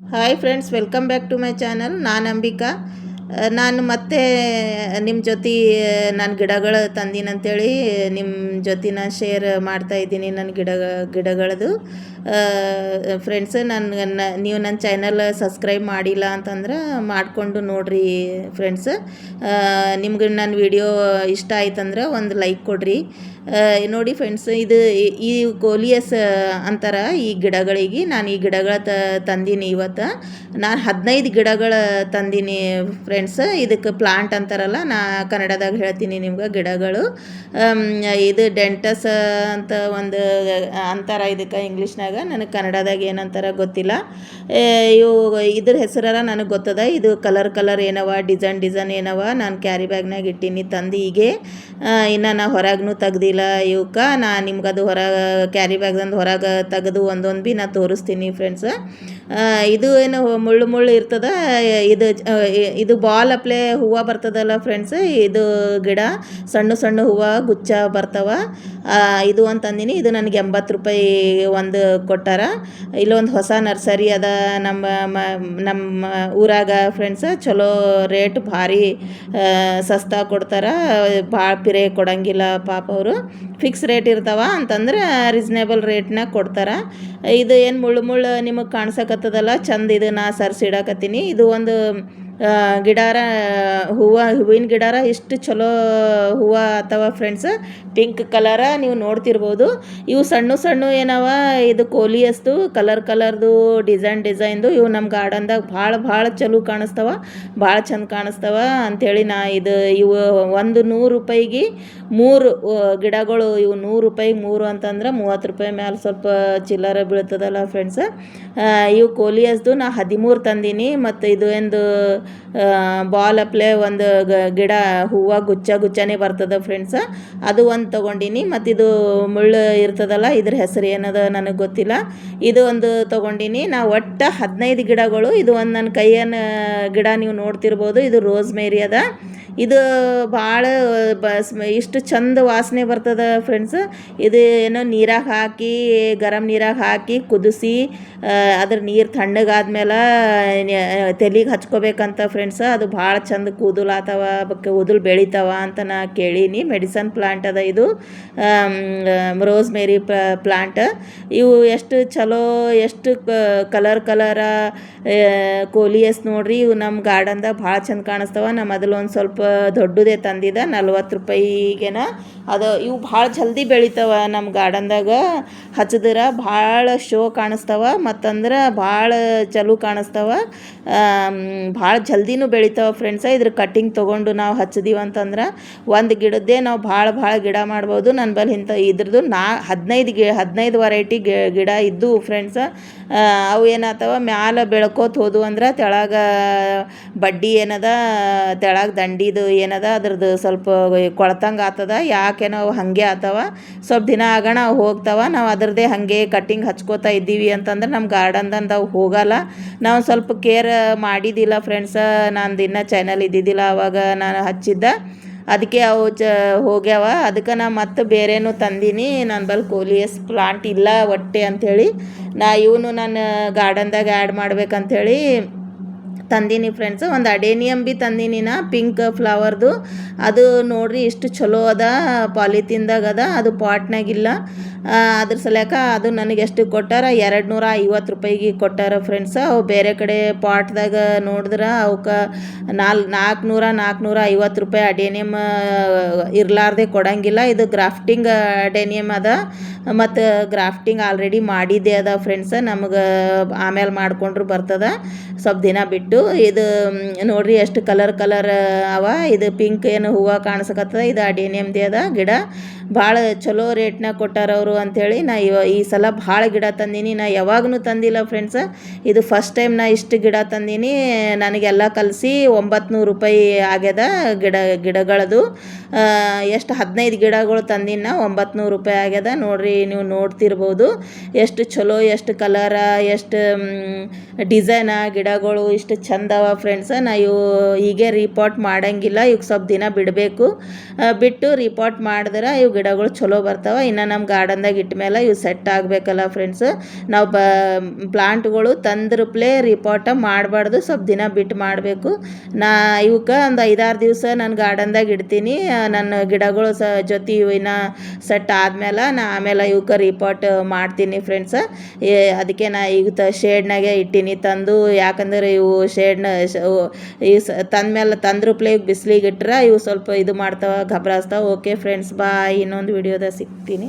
Hi friends, welcome back to my channel. ನಾನು ಅಂಬಿಕಾ. ನಾನು ಮತ್ತೆ ನಿಮ್ಮ ಜೊತೆ ನಾನು ಗಿಡಗಳು ತಂದೀನಂತೇಳಿ ನಿಮ್ಮ ಜೊತೆ ನಾನು ಶೇರ್ ಮಾಡ್ತಾಯಿದ್ದೀನಿ. ನನ್ನ ಗಿಡಗಳದು ಫ್ರೆಂಡ್ಸ್. ನೀವು ನನ್ನ ಚಾನಲ್ ಸಬ್ಸ್ಕ್ರೈಬ್ ಮಾಡಿಲ್ಲ ಅಂತಂದ್ರೆ ಮಾಡಿಕೊಂಡು ನೋಡಿರಿ ಫ್ರೆಂಡ್ಸ್. ನಿಮ್ಗೆ ನನ್ನ ವಿಡಿಯೋ ಇಷ್ಟ ಆಯ್ತಂದ್ರೆ ಒಂದು ಲೈಕ್ ಕೊಡಿರಿ. ನೋಡಿ ಫ್ರೆಂಡ್ಸ್, ಇದು ಈ ಕೋಲಿಯಸ್ ಅಂತಾರ ಈ ಗಿಡಗಳಿಗೆ. ನಾನು ಈ ಗಿಡಗಳ ತಂದೀನಿ. ಇವತ್ತು ನಾನು 15 ಗಿಡಗಳ ತಂದೀನಿ ಫ್ರೆಂಡ್ಸ್. ಇದಕ್ಕೆ ಪ್ಲಾಂಟ್ ಅಂತಾರಲ್ಲ, ನಾ ಕನ್ನಡದಾಗ ಹೇಳ್ತೀನಿ ನಿಮ್ಗೆ. ಗಿಡಗಳು ಇದು ಡೆಂಟಸ್ ಅಂತ ಒಂದು ಅಂತಾರ ಇದಕ್ಕೆ ಇಂಗ್ಲೀಷ್ನಾಗ. ನನಗೆ ಕನ್ನಡದಾಗ ಏನಂತಾರ ಗೊತ್ತಿಲ್ಲ. ಇದ್ರ ಹೆಸರಾರ ನನಗೆ ಗೊತ್ತದ. ಇದು ಕಲರ್ ಏನವ, ಡಿಸೈನ್ ಏನವ. ನಾನು ಕ್ಯಾರಿ ಬ್ಯಾಗ್ನಾಗ ಇಟ್ಟೀನಿ ತಂದು. ಹೀಗೆ ಇನ್ನು ನಾ ಹೊರಗೂ ತೆಗ್ದಿಲ್ಲ ಇವಕ್ಕೆ. ನಾ ನಿಮ್ಗೆ ಅದು ಕ್ಯಾರಿ ಬ್ಯಾಗ್ದಂದು ಹೊರಗೆ ತೆಗೆದು ಒಂದೊಂದು ಭೀ ನಾ ತೋರಿಸ್ತೀನಿ ಫ್ರೆಂಡ್ಸ್. ಇದು ಏನು ಮುಳ್ಳು ಇರ್ತದ. ಇದು ಬಾಲ್ ಅಪ್ಲೆ ಹೂವು ಬರ್ತದಲ್ಲ ಫ್ರೆಂಡ್ಸ್. ಇದು ಗಿಡ ಸಣ್ಣ ಹೂವು ಗುಚ್ಛ ಬರ್ತಾವ. ಇದು ಒಂದು ತಂದೀನಿ. ಇದು ನನಗೆ 80 ರೂಪಾಯಿ ಒಂದು ಕೊಟ್ಟಾರ. ಇಲ್ಲೊಂದು ಹೊಸ ನರ್ಸರಿ ಅದ ನಮ್ಮ ಊರಾಗ ಫ್ರೆಂಡ್ಸ್. ಚಲೋ ರೇಟ್ ಭಾರಿ ಸಸ್ತಾ ಕೊಡ್ತಾರ. ಭಾಳ ಪಿರೇ ಕೊಡಂಗಿಲ್ಲ ಪಾಪ. ಅವರು ಫಿಕ್ಸ್ ರೇಟ್ ಇರ್ತಾವ ಅಂತಂದ್ರೆ ರೀಸ್ನೇಬಲ್ ರೇಟ್ನಾಗ ಕೊಡ್ತಾರೆ. ಇದು ಏನು ಮುಳ್ಳು ನಿಮಗೆ ಕಾಣ್ಸಕತ್ತದಲ್ಲ ಚಂದ. ಇದು ನಾ ಸರ್ಸಿಡಕತ್ತೀನಿ. ಇದು ಒಂದು ಗಿಡಾರ ಹೂವಿನ ಗಿಡಾರ ಇಷ್ಟು ಚಲೋ ಹೂವು ಅಥವಾ ಫ್ರೆಂಡ್ಸ್. ಪಿಂಕ್ ಕಲರ ನೀವು ನೋಡ್ತಿರ್ಬೋದು. ಇವು ಸಣ್ಣ ಏನವ. ಇದು ಕೋಲಿಯಸ್ದು ಕಲರ್ದು ಡಿಸೈನ್ದು. ಇವು ನಮ್ಮ ಗಾರ್ಡನ್ದಾಗ ಭಾಳ ಚಲೋ ಕಾಣಿಸ್ತಾವ. ಭಾಳ ಚಂದ ಕಾಣಿಸ್ತಾವ ಅಂಥೇಳಿ ಇವು 100 ರೂಪಾಯಿಗೆ 3 ಗಿಡಗಳು. ಇವು 100 ರೂಪಾಯಿಗೆ 3 ಅಂತಂದ್ರೆ 30 ರೂಪಾಯಿ ಮ್ಯಾಲೆ ಸ್ವಲ್ಪ ಚಿಲ್ಲರೆ ಬೀಳ್ತದಲ್ಲ ಫ್ರೆಂಡ್ಸ್. ಇವು ಕೋಲಿಯಸ್ದು ನಾ 13 ತಂದೀನಿ. ಮತ್ತು ಇದು ಒಂದು ಬಾಲ್ ಅಪ್ಲೆ ಒಂದು ಗಿಡ ಹೂವು ಗುಚ್ಛನೇ ಬರ್ತದೆ ಫ್ರೆಂಡ್ಸ್. ಅದು ಒಂದು ತೊಗೊಂಡಿನಿ. ಮತ್ತು ಇದು ಮುಳ್ಳು ಇರ್ತದಲ್ಲ, ಇದ್ರ ಹೆಸರು ಏನದ ನನಗೆ ಗೊತ್ತಿಲ್ಲ. ಇದು ಒಂದು ತೊಗೊಂಡಿನಿ. ನಾ ಒಟ್ಟು 15 ಗಿಡಗಳು. ಇದು ಒಂದು ನನ್ನ ಕೈಯನ್ನು ಗಿಡ ನೀವು ನೋಡ್ತಿರ್ಬೋದು. ಇದು ರೋಸ್ ಮೇರಿ ಅದ. ಇದು ಭಾಳ ಇಷ್ಟು ಚಂದ ವಾಸನೆ ಬರ್ತದೆ ಫ್ರೆಂಡ್ಸ್. ಇದು ಏನೋ ನೀರಾಗ ಹಾಕಿ, ಗರಂ ನೀರಾಗ ಹಾಕಿ ಕುದಿಸಿ, ಅದ್ರ ನೀರು ತಣ್ಣಗಾದ್ಮೇಲೆ ತಲೆಗೆ ಹಚ್ಕೋಬೇಕಂತ ಫ್ರೆಂಡ್ಸ್. ಅದು ಭಾಳ ಚಂದ ಕೂದಲಾತವ, ಕೂದಲು ಬೆಳಿತಾವ ಅಂತ ನಾ ಕೇಳೀನಿ. ಮೆಡಿಸನ್ ಪ್ಲಾಂಟ್ ಅದ ಇದು, ರೋಸ್ ಮೇರಿ ಪ್ಲಾಂಟ್. ಇವು ಎಷ್ಟು ಚಲೋ, ಎಷ್ಟು ಕಲರ ಕೋಲಿಯಸ್ ನೋಡ್ರಿ. ಇವು ನಮ್ಮ ಗಾರ್ಡನ್ದಾಗ ಭಾಳ ಚಂದ ಕಾಣಿಸ್ತಾವ. ನಾ ಮೊದಲು ಒಂದು ಸ್ವಲ್ಪ ದೊಡ್ಡದೇ ತಂದಿದ್ದ 40 ರೂಪಾಯಿಗೇನ. ಅದು ಇವು ಭಾಳ ಜಲ್ದಿ ಬೆಳಿತಾವ. ನಮ್ಮ ಗಾರ್ಡನ್ದಾಗ ಹಚ್ಚಿದ್ರೆ ಭಾಳ ಶೋ ಕಾಣಿಸ್ತಾವ. ಮತ್ತಂದ್ರೆ ಭಾಳ ಚಲೋ ಕಾಣಿಸ್ತಾವ. ಭಾಳ ಜಲ್ದಿನೂ ಬೆಳಿತಾವ ಫ್ರೆಂಡ್ಸ. ಇದ್ರ ಕಟ್ಟಿಂಗ್ ತೊಗೊಂಡು ನಾವು ಹಚ್ಚಿದೀವಿ ಅಂತಂದ್ರೆ ಒಂದು ಗಿಡದ್ದೇ ನಾವು ಭಾಳ ಗಿಡ ಮಾಡ್ಬೋದು. ನನ್ನ ಬಳಿ ಇದ್ರದ್ದು 15 ವೆರೈಟಿ ಗಿಡ ಇದ್ದು ಫ್ರೆಂಡ್ಸ. ಅವು ಏನಾಗ್ತಾವ, ಮ್ಯಾಲೆ ಬೆಳ್ಕೋತ ಹೋದು ಅಂದ್ರೆ ತೆಳಗ ಬಡ್ಡಿ ಏನದ, ತೆಳಗ ದಂಡಿದು ಏನದ, ಅದ್ರದ್ದು ಸ್ವಲ್ಪ ಕೊಳ್ತಂಗೆ ಆಗ್ತದ. ಯಾಕೇನೋ ಅವು ಹಾಗೆ ಆಗ್ತಾವ. ಸ್ವಲ್ಪ ದಿನ ಆಗೋಣ ಅವು ಹೋಗ್ತಾವ. ನಾವು ಅದರದ್ದೇ ಹಾಗೆ ಕಟ್ಟಿಂಗ್ ಹಚ್ಕೋತಾ ಇದ್ದೀವಿ ಅಂತಂದ್ರೆ ನಮ್ಮ ಗಾರ್ಡನ್ದಂದು ಅವು ಹೋಗಲ್ಲ. ನಾವು ಸ್ವಲ್ಪ ಕೇರ್ ಮಾಡಿದ್ದಿಲ್ಲ ಫ್ರೆಂಡ್ಸ. ನಂದು ಇನ್ನೂ ಚಾನಲ್ ಇದ್ದಿದ್ದಿಲ್ಲ ಆವಾಗ ನಾನು ಹಚ್ಚಿದ್ದ. ಅದಕ್ಕೆ ಅವು ಹೋಗ್ಯಾವ. ಅದಕ್ಕೆ ನಾ ಮತ್ತೆ ಬೇರೆನೂ ತಂದೀನಿ. ನನ್ನ ಬಳಿ ಕೋಲಿಯಸ್ ಪ್ಲಾಂಟ್ ಇಲ್ಲ ಒಟ್ಟೆ ಅಂಥೇಳಿ ಇವನು ನನ್ನ ಗಾರ್ಡನ್ದಾಗ ಆ್ಯಡ್ ಮಾಡ್ಬೇಕಂಥೇಳಿ ತಂದೀನಿ ಫ್ರೆಂಡ್ಸ್. ಒಂದು ಅಡೇನಿಯಮ್ ಭೀ ತಂದೀನಿ ನಾ, ಪಿಂಕ್ ಫ್ಲವರ್ದು. ಅದು ನೋಡ್ರಿ ಎಷ್ಟು ಚಲೋ ಅದ. ಪಾಲಿಥೀನ್ದಾಗ ಅದ, ಅದು ಪಾಟ್ನಾಗಿಲ್ಲ. ಅದ್ರ ಸಲಕ ಅದು ನನಗೆ ಎಷ್ಟು ಕೊಟ್ಟಾರ, 250 ರೂಪಾಯಿಗೆ ಕೊಟ್ಟಾರ ಫ್ರೆಂಡ್ಸ್. ಅವು ಬೇರೆ ಕಡೆ ಪಾಟ್ದಾಗ ನೋಡಿದ್ರೆ ಅವಕ್ಕೆ 450 ರೂಪಾಯಿ ಅಡೇನಿಯಮ್ ಇರಲಾರ್ದೆ ಕೊಡಂಗಿಲ್ಲ. ಇದು ಗ್ರಾಫ್ಟಿಂಗ್ ಅಡೇನಿಯಮ್ ಅದ. ಮತ್ತು ಗ್ರಾಫ್ಟಿಂಗ್ ಆಲ್ರೆಡಿ ಮಾಡಿದ್ದೆ ಅದ ಫ್ರೆಂಡ್ಸ್. ನಮಗೆ ಆಮೇಲೆ ಮಾಡಿಕೊಂಡ್ರು ಬರ್ತದ ಸ್ವಲ್ಪ ದಿನ ಬಿಟ್ಟು. ಇದು ನೋಡ್ರಿ ಎಷ್ಟು ಕಲರ್ ಅವ. ಇದು ಪಿಂಕ್ ಏನು ಹೂವು ಕಾಣಿಸಕತ್ತದ. ಇದು ಅಡೇನಿಯಮ್ದೇ ಅದ ಗಿಡ. ಭಾಳ ಚಲೋ ರೇಟ್ನಾಗ ಕೊಟ್ಟಾರ ಅವರು ಅಂಥೇಳಿ ನಾ ಈ ಸಲ ಭಾಳ ಗಿಡ ತಂದೀನಿ. ನಾ ಯಾವಾಗೂ ತಂದಿಲ್ಲ ಫ್ರೆಂಡ್ಸ. ಇದು ಫಸ್ಟ್ ಟೈಮ್ ನಾ ಇಷ್ಟು ಗಿಡ ತಂದೀನಿ. ನನಗೆಲ್ಲ ಕಲಿಸಿ 900 ರೂಪಾಯಿ ಆಗ್ಯದ ಗಿಡಗಳದು. ಎಷ್ಟು 15 ಗಿಡಗಳು ತಂದೀನಿ ನಾ. 900 ರೂಪಾಯಿ ಆಗ್ಯದ. ನೋಡ್ರಿ, ನೀವು ನೋಡ್ತಿರ್ಬೋದು ಎಷ್ಟು ಚಲೋ, ಎಷ್ಟು ಕಲರ, ಎಷ್ಟು ಡಿಸೈನ ಗಿಡಗಳು. ಇಷ್ಟ ಎಷ್ಟು ಚಂದವ ಫ್ರೆಂಡ್ಸ. ನಾ ಇವು ಹೀಗೆ ರಿಪೋರ್ಟ್ ಮಾಡಂಗಿಲ್ಲ, ಇವಾಗ ಸ್ವಲ್ಪ ದಿನ ಬಿಡಬೇಕು. ಬಿಟ್ಟು ರಿಪೋರ್ಟ್ ಮಾಡಿದ್ರೆ ಇವು ಗಿಡಗಳು ಚಲೋ ಬರ್ತಾವೆ. ಇನ್ನು ನಮ್ಮ ಗಾರ್ಡನ್ದಾಗ ಇಟ್ಟ ಮೇಲೆ ಇವು ಸೆಟ್ ಆಗಬೇಕಲ್ಲ ಫ್ರೆಂಡ್ಸ್. ನಾವು ಪ್ಲಾಂಟ್ಗಳು ತಂದ್ರಪ್ಲೆ ರಿಪೋರ್ಟ ಮಾಡಬಾರ್ದು, ಸ್ವಲ್ಪ ದಿನ ಬಿಟ್ಟು ಮಾಡಬೇಕು. ನಾ ಇವಕ್ಕೆ ಒಂದು 5-6 ದಿವಸ ನಾನು ಗಾರ್ಡನ್ದಾಗ ಇಡ್ತೀನಿ. ನನ್ನ ಗಿಡಗಳು ಜೊತೆ ಇವು ಇನ್ನು ಸೆಟ್ ಆದಮೇಲೆ ಆಮೇಲೆ ಇವಕ್ಕೆ ರಿಪೋರ್ಟ್ ಮಾಡ್ತೀನಿ ಫ್ರೆಂಡ್ಸ. ಅದಕ್ಕೆ ನಾ ಈಗ ಶೇಡ್ನಾಗೆ ಇಟ್ಟೀನಿ ತಂದು. ಯಾಕಂದರೆ ಇವು ಶೇಡ್ನ ಈ ತಂದ್ರಪ್ಲೆ ಬಿಸಿಲಿಗೆ ಇಟ್ರೆ ಇವು ಸ್ವಲ್ಪ ಇದು ಮಾಡ್ತಾವೆ, ಘಬರಾಸ್ತಾವೆ. ಓಕೆ ಫ್ರೆಂಡ್ಸ್, ಬಾಯ್. ಇನ್ನೊಂದು ವಿಡಿಯೋದಾಗ ಸಿಗ್ತೀನಿ.